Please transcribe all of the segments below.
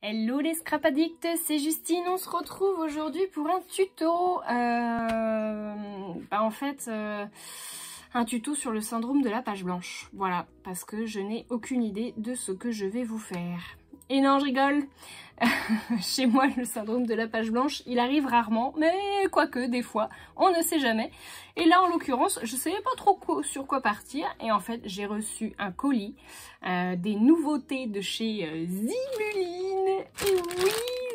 Hello les scrap addicts, c'est Justine, on se retrouve aujourd'hui pour un tuto. Un tuto sur le syndrome de la page blanche. Voilà, parce que je n'ai aucune idée de ce que je vais vous faire. Et non, je rigole. Chez moi, le syndrome de la page blanche, il arrive rarement, mais quoique, des fois, on ne sait jamais. Et là, en l'occurrence, je ne savais pas trop sur quoi partir. Et en fait, j'ai reçu un colis, des nouveautés de chez Zimuline. Et oui,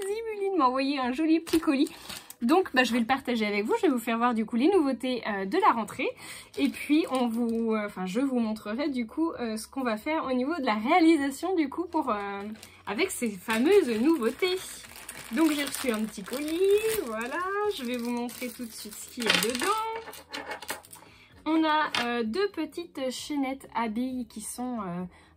Zimuline m'a envoyé un joli petit colis. Donc, je vais le partager avec vous. Je vais vous faire voir du coup les nouveautés de la rentrée. Et puis, je vous montrerai du coup ce qu'on va faire au niveau de la réalisation du coup avec ces fameuses nouveautés. Donc, j'ai reçu un petit colis. Voilà, je vais vous montrer tout de suite ce qu'il y a dedans. On a deux petites chaînettes à billes qui sont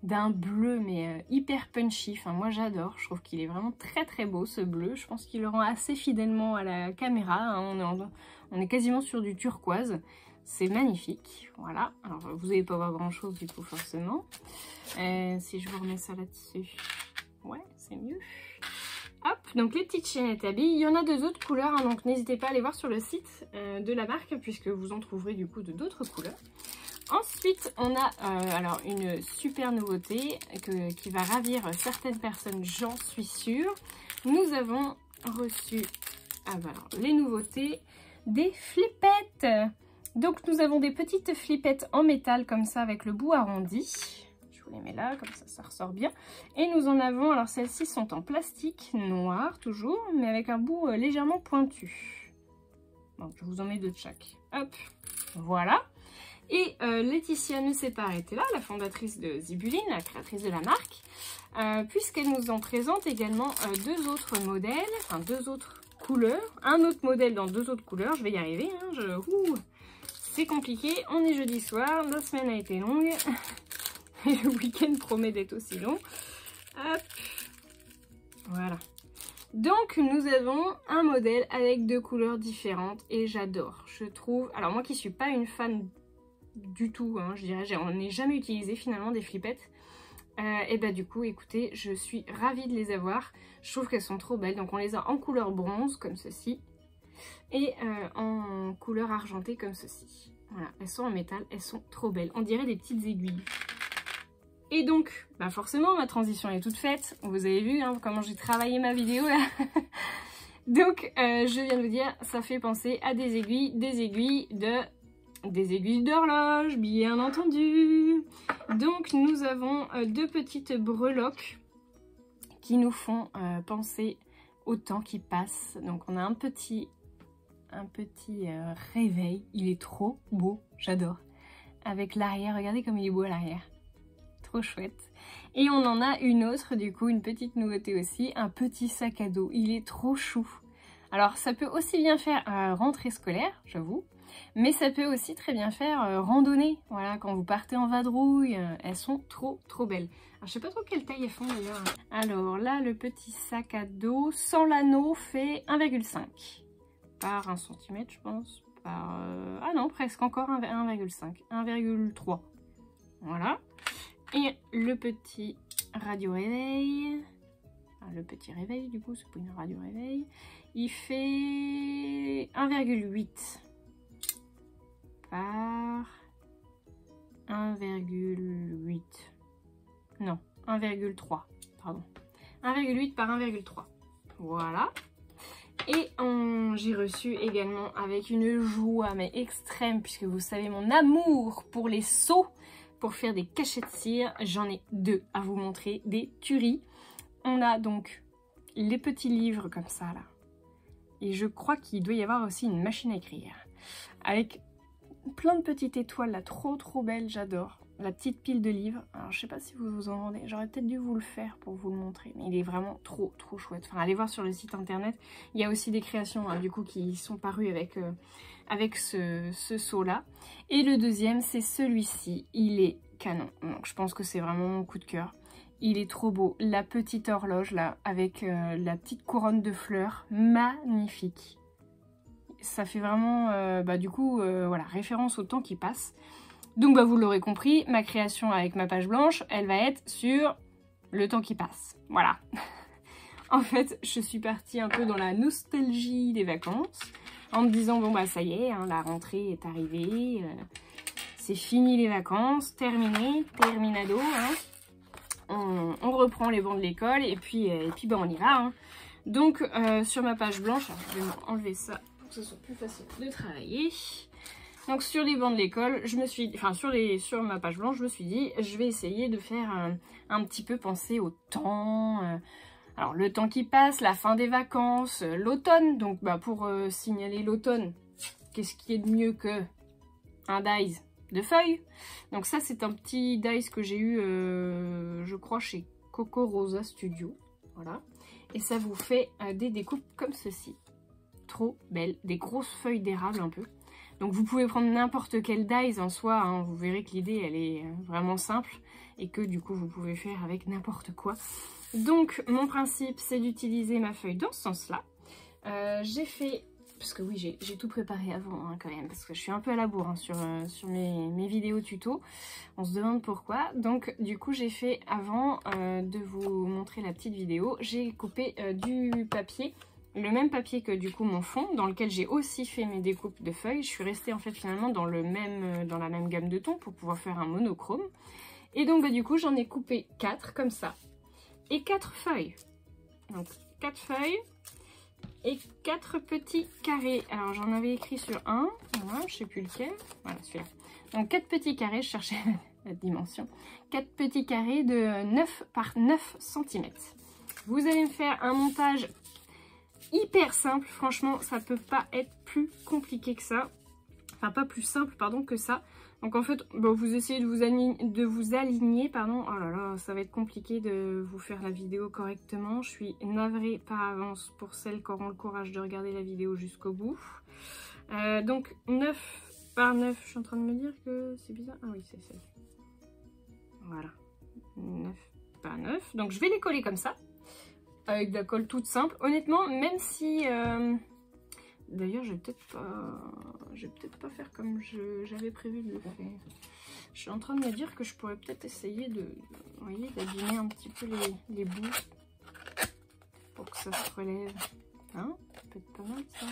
d'un bleu mais hyper punchy. Enfin, moi j'adore, je trouve qu'il est vraiment très beau ce bleu. Je pense qu'il le rend assez fidèlement à la caméra. Hein. On est quasiment sur du turquoise. C'est magnifique. Voilà. Alors vous n'allez pas voir grand chose du coup forcément. Si je vous remets ça là-dessus. Ouais, c'est mieux. Hop, donc les petites chaînettes à billes, il y en a deux autres couleurs, hein, donc n'hésitez pas à aller voir sur le site de la marque, puisque vous en trouverez du coup de d'autres couleurs. Ensuite, on a alors une super nouveauté qui va ravir certaines personnes, j'en suis sûre. Nous avons reçu les nouveautés des flippettes. Donc nous avons des petites flippettes en métal comme ça avec le bout arrondi. Je les mets là, comme ça ressort bien. Et nous en avons, alors celles-ci sont en plastique noir toujours, mais avec un bout légèrement pointu. Donc je vous en mets deux de chaque. Hop, voilà. Et Laetitia ne s'est pas arrêtée là, la fondatrice de Zimuline, la créatrice de la marque, puisqu'elle nous en présente également deux autres modèles, enfin deux autres couleurs. Un autre modèle dans deux autres couleurs, je vais y arriver, hein, c'est compliqué, on est jeudi soir, la semaine a été longue. Et le week-end promet d'être aussi long. Hop. Voilà. Donc, nous avons un modèle avec deux couleurs différentes et j'adore. Je trouve... Alors, moi qui suis pas une fan du tout, hein, je dirais, on n'ai jamais utilisé finalement des flippettes. Et du coup, écoutez, je suis ravie de les avoir. Je trouve qu'elles sont trop belles. Donc, on les a en couleur bronze, comme ceci. Et en couleur argentée, comme ceci. Voilà, elles sont en métal, elles sont trop belles. On dirait des petites aiguilles. Et donc, forcément, ma transition est toute faite. Vous avez vu comment j'ai travaillé ma vidéo là. Donc, je viens de vous dire, ça fait penser à des aiguilles d'horloge, bien entendu. Donc, nous avons deux petites breloques qui nous font penser au temps qui passe. Donc, on a un petit réveil. Il est trop beau, j'adore. Avec l'arrière, regardez comme il est beau à l'arrière. Trop chouette. Et on en a une autre, du coup, une petite nouveauté aussi, un petit sac à dos. Il est trop chou. Alors, ça peut aussi bien faire rentrée scolaire, j'avoue, mais ça peut aussi très bien faire randonnée. Voilà, quand vous partez en vadrouille, elles sont trop belles. Alors, je sais pas trop quelle taille elles font d'ailleurs. Alors là, le petit sac à dos sans l'anneau fait 1,5 par 1 cm, je pense. Ah non, presque encore 1,5, 1,3. Voilà. Et le petit radio réveil, le petit réveil du coup, c'est pour une radio réveil, il fait 1,8 par 1,8, non, 1,3, pardon, 1,8 par 1,3, voilà. Et j'ai reçu également avec une joie mais extrême, puisque vous savez mon amour pour les seaux, pour faire des cachets de cire, j'en ai deux à vous montrer, des tueries. On a donc les petits livres comme ça là. Et je crois qu'il doit y avoir aussi une machine à écrire. Avec plein de petites étoiles là, trop belles, j'adore. La petite pile de livres. Alors je sais pas si vous vous en rendez, j'aurais peut-être dû vous le faire pour vous le montrer. Mais il est vraiment trop chouette. Enfin, allez voir sur le site internet. Il y a aussi des créations du coup qui sont parues avec ce seau là. Et le deuxième c'est celui-ci, il est canon. Donc je pense que c'est vraiment mon coup de cœur. Il est trop beau, la petite horloge là avec la petite couronne de fleurs, magnifique. Ça fait vraiment voilà, référence au temps qui passe. Donc vous l'aurez compris, ma création avec ma page blanche, elle va être sur le temps qui passe. Voilà. En fait, je suis partie un peu dans la nostalgie des vacances, en me disant, bon bah ça y est, hein, la rentrée est arrivée, c'est fini les vacances, terminé, terminado, hein. On reprend les bancs de l'école et puis bah, on y va. Hein. Donc sur ma page blanche, alors, je vais enlever ça pour que ce soit plus facile de travailler. Donc sur les bancs de l'école, je me suis, enfin sur ma page blanche, je me suis dit, je vais essayer de faire un petit peu penser au temps. Alors le temps qui passe, la fin des vacances, l'automne. Donc bah, pour signaler l'automne, qu'est-ce qui est de mieux que un dies de feuilles. Donc ça c'est un petit dies que j'ai eu je crois chez Coco Rosa Studio, voilà, et ça vous fait des découpes comme ceci, trop belles, des grosses feuilles d'érable un peu. Donc vous pouvez prendre n'importe quel dies en soi, hein. Vous verrez que l'idée elle est vraiment simple et que du coup vous pouvez faire avec n'importe quoi. Donc mon principe c'est d'utiliser ma feuille dans ce sens là. J'ai fait, parce que oui, j'ai tout préparé avant hein, quand même, parce que je suis un peu à la bourre hein, sur mes vidéos tuto. On se demande pourquoi. Donc du coup, j'ai fait, avant de vous montrer la petite vidéo, j'ai coupé du papier, le même papier que du coup mon fond, dans lequel j'ai aussi fait mes découpes de feuilles. Je suis restée en fait finalement dans la même gamme de tons pour pouvoir faire un monochrome. Et donc bah, du coup, j'en ai coupé 4 comme ça, et 4 feuilles. Donc 4 feuilles. Et 4 petits carrés. Alors j'en avais écrit sur un, voilà, je sais plus lequel, voilà celui-là. Donc 4 petits carrés, je cherchais la dimension. 4 petits carrés de 9 par 9 cm. Vous allez me faire un montage hyper simple, franchement ça peut pas être plus compliqué que ça. Enfin pas plus simple pardon que ça. Donc en fait, bon, vous essayez de vous aligner, pardon. Oh là là, ça va être compliqué de vous faire la vidéo correctement. Je suis navrée par avance pour celles qui auront le courage de regarder la vidéo jusqu'au bout. Donc 9 par 9, je suis en train de me dire que c'est bizarre. Ah oui, c'est ça. Voilà, 9 par 9. Donc je vais les coller comme ça, avec de la colle toute simple. Honnêtement, même si... D'ailleurs, je vais peut-être pas faire comme j'avais prévu de le faire. Je suis en train de me dire que je pourrais peut-être essayer d'abîmer un petit peu les bouts pour que ça se relève. Hein? Ça peut être pas mal ça.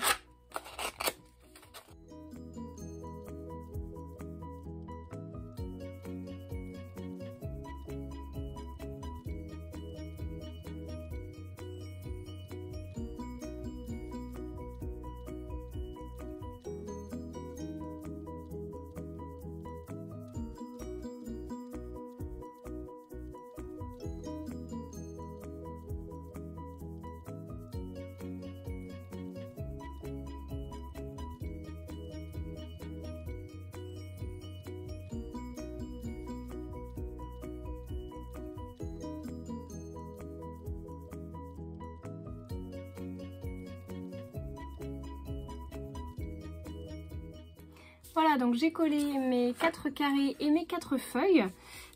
Voilà, donc j'ai collé mes 4 carrés et mes 4 feuilles.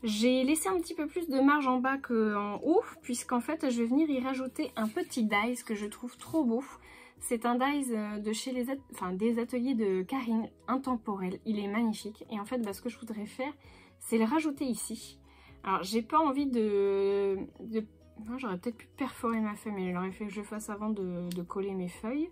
J'ai laissé un petit peu plus de marge en bas qu'en haut, puisqu'en fait je vais venir y rajouter un petit dies que je trouve trop beau. C'est un dies de chez des ateliers de Karine, intemporel. Il est magnifique. Et en fait, ce que je voudrais faire, c'est le rajouter ici. Alors, j'ai pas envie non, j'aurais peut-être pu perforer ma feuille, mais il aurait fait que je le fasse avant de coller mes feuilles.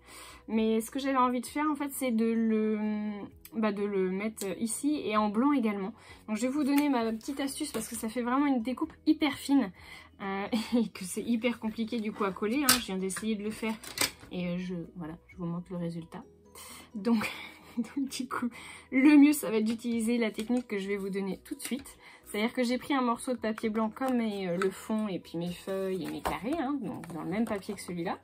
Mais ce que j'avais envie de faire, en fait, c'est de le mettre ici et en blanc également. Donc, je vais vous donner ma petite astuce parce que ça fait vraiment une découpe hyper fine et que c'est hyper compliqué du coup à coller. Hein. Je viens d'essayer de le faire et voilà, je vous montre le résultat. Donc du coup, le mieux, ça va être d'utiliser la technique que je vais vous donner tout de suite. C'est-à-dire que j'ai pris un morceau de papier blanc comme le fond et puis mes feuilles et mes carrés, hein, donc dans le même papier que celui-là.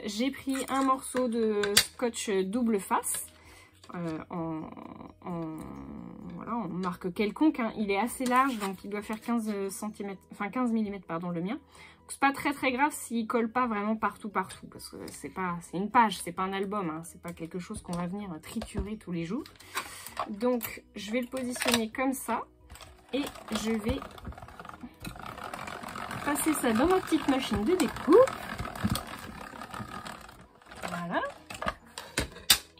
J'ai pris un morceau de scotch double face voilà, en marque quelconque. Hein. Il est assez large, donc il doit faire 15 mm, pardon, le mien. C'est pas très grave s'il colle pas vraiment partout, parce que c'est une page, c'est pas un album, hein, c'est pas quelque chose qu'on va venir triturer tous les jours. Donc je vais le positionner comme ça. Et je vais passer ça dans ma petite machine de découpe. Voilà.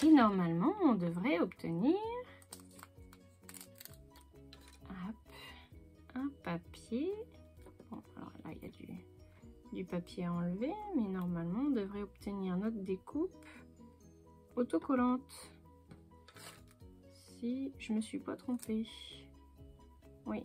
Et normalement, on devrait obtenir un papier. Bon, alors là, il y a du papier à enlever, mais normalement on devrait obtenir notre découpe autocollante. Si je me suis pas trompée. Oui.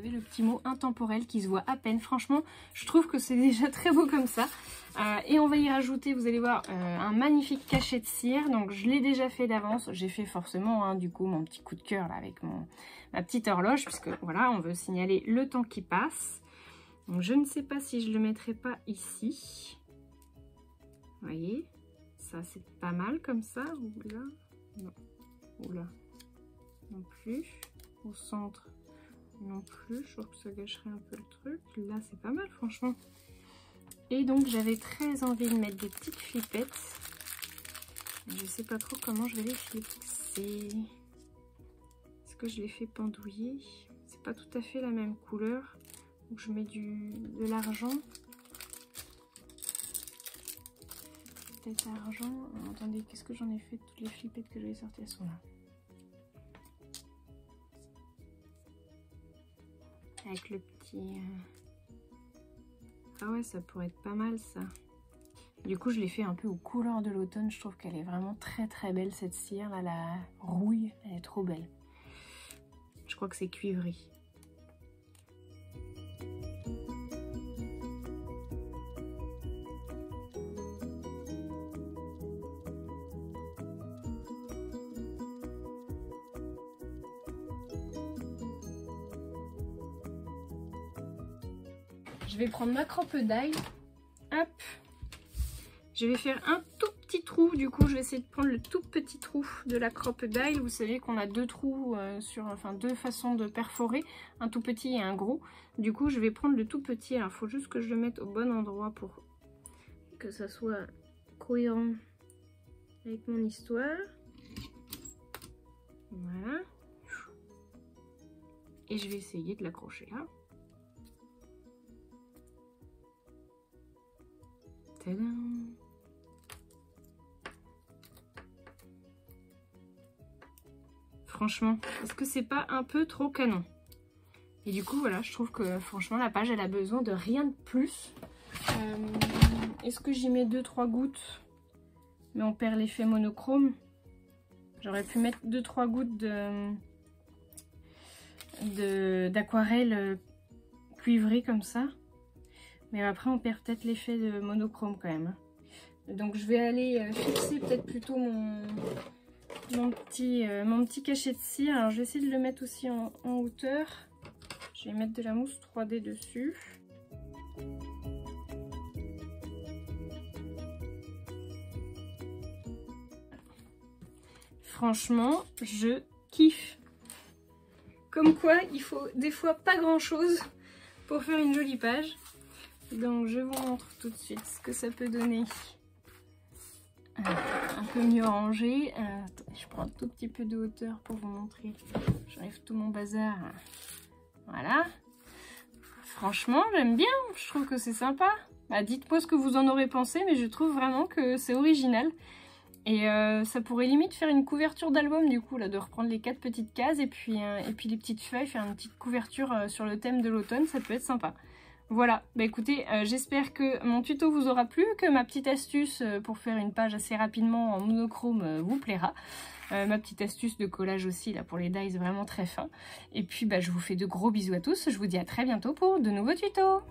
Le petit mot intemporel qui se voit à peine. Franchement, je trouve que c'est déjà très beau comme ça. Et on va y rajouter, vous allez voir, un magnifique cachet de cire. Donc je l'ai déjà fait d'avance. J'ai fait forcément, hein, du coup, mon petit coup de cœur là avec ma petite horloge, puisque voilà, on veut signaler le temps qui passe. Donc je ne sais pas si je le mettrai pas ici. Vous voyez, ça c'est pas mal comme ça. Ou là, non, ou là, non plus. Au centre. Non plus, je trouve que ça gâcherait un peu le truc. Là, c'est pas mal, franchement. Et donc, j'avais très envie de mettre des petites flippettes. Je sais pas trop comment je vais les fixer. Est-ce que je les fais pendouiller? C'est pas tout à fait la même couleur. Donc, je mets de l'argent. Peut-être argent. Attendez, qu'est-ce que j'en ai fait? Toutes les flippettes que j'avais sorties, elles sont là. Avec le petit... Ah ouais, ça pourrait être pas mal ça. Du coup, je l'ai fait un peu aux couleurs de l'automne. Je trouve qu'elle est vraiment très très belle cette cire. Là, la rouille, elle est trop belle. Je crois que c'est cuivré. Je vais prendre ma crocodile. Hop. Je vais faire un tout petit trou. Du coup, je vais essayer de prendre le tout petit trou de la crocodile. Vous savez qu'on a deux trous deux façons de perforer, un tout petit et un gros. Du coup, je vais prendre le tout petit. Alors, il faut juste que je le mette au bon endroit pour que ça soit cohérent avec mon histoire. Voilà. Et je vais essayer de l'accrocher là. Tadam! Franchement, est-ce que c'est pas un peu trop canon? Et du coup, voilà, je trouve que franchement, la page, elle a besoin de rien de plus. Est-ce que j'y mets 2-3 gouttes? Mais on perd l'effet monochrome. J'aurais pu mettre 2-3 gouttes d'aquarelle cuivrée comme ça. Mais après, on perd peut-être l'effet de monochrome quand même. Donc, je vais aller fixer peut-être plutôt mon petit cachet de cire. Alors, je vais essayer de le mettre aussi en hauteur. Je vais mettre de la mousse 3D dessus. Franchement, je kiffe. Comme quoi, il faut des fois pas grand-chose pour faire une jolie page. Donc je vous montre tout de suite ce que ça peut donner. Un peu mieux rangé. Attendez, je prends un tout petit peu de hauteur pour vous montrer. J'enlève tout mon bazar. Voilà. Franchement, j'aime bien. Je trouve que c'est sympa. Bah, dites-moi ce que vous en aurez pensé, mais je trouve vraiment que c'est original. Et ça pourrait limite faire une couverture d'album du coup, là, de reprendre les 4 petites cases et puis les petites feuilles, faire une petite couverture sur le thème de l'automne, ça peut être sympa. Voilà, bah écoutez, j'espère que mon tuto vous aura plu, que ma petite astuce pour faire une page assez rapidement en monochrome vous plaira. Ma petite astuce de collage aussi là pour les dies vraiment très fin. Et puis bah, je vous fais de gros bisous à tous, je vous dis à très bientôt pour de nouveaux tutos.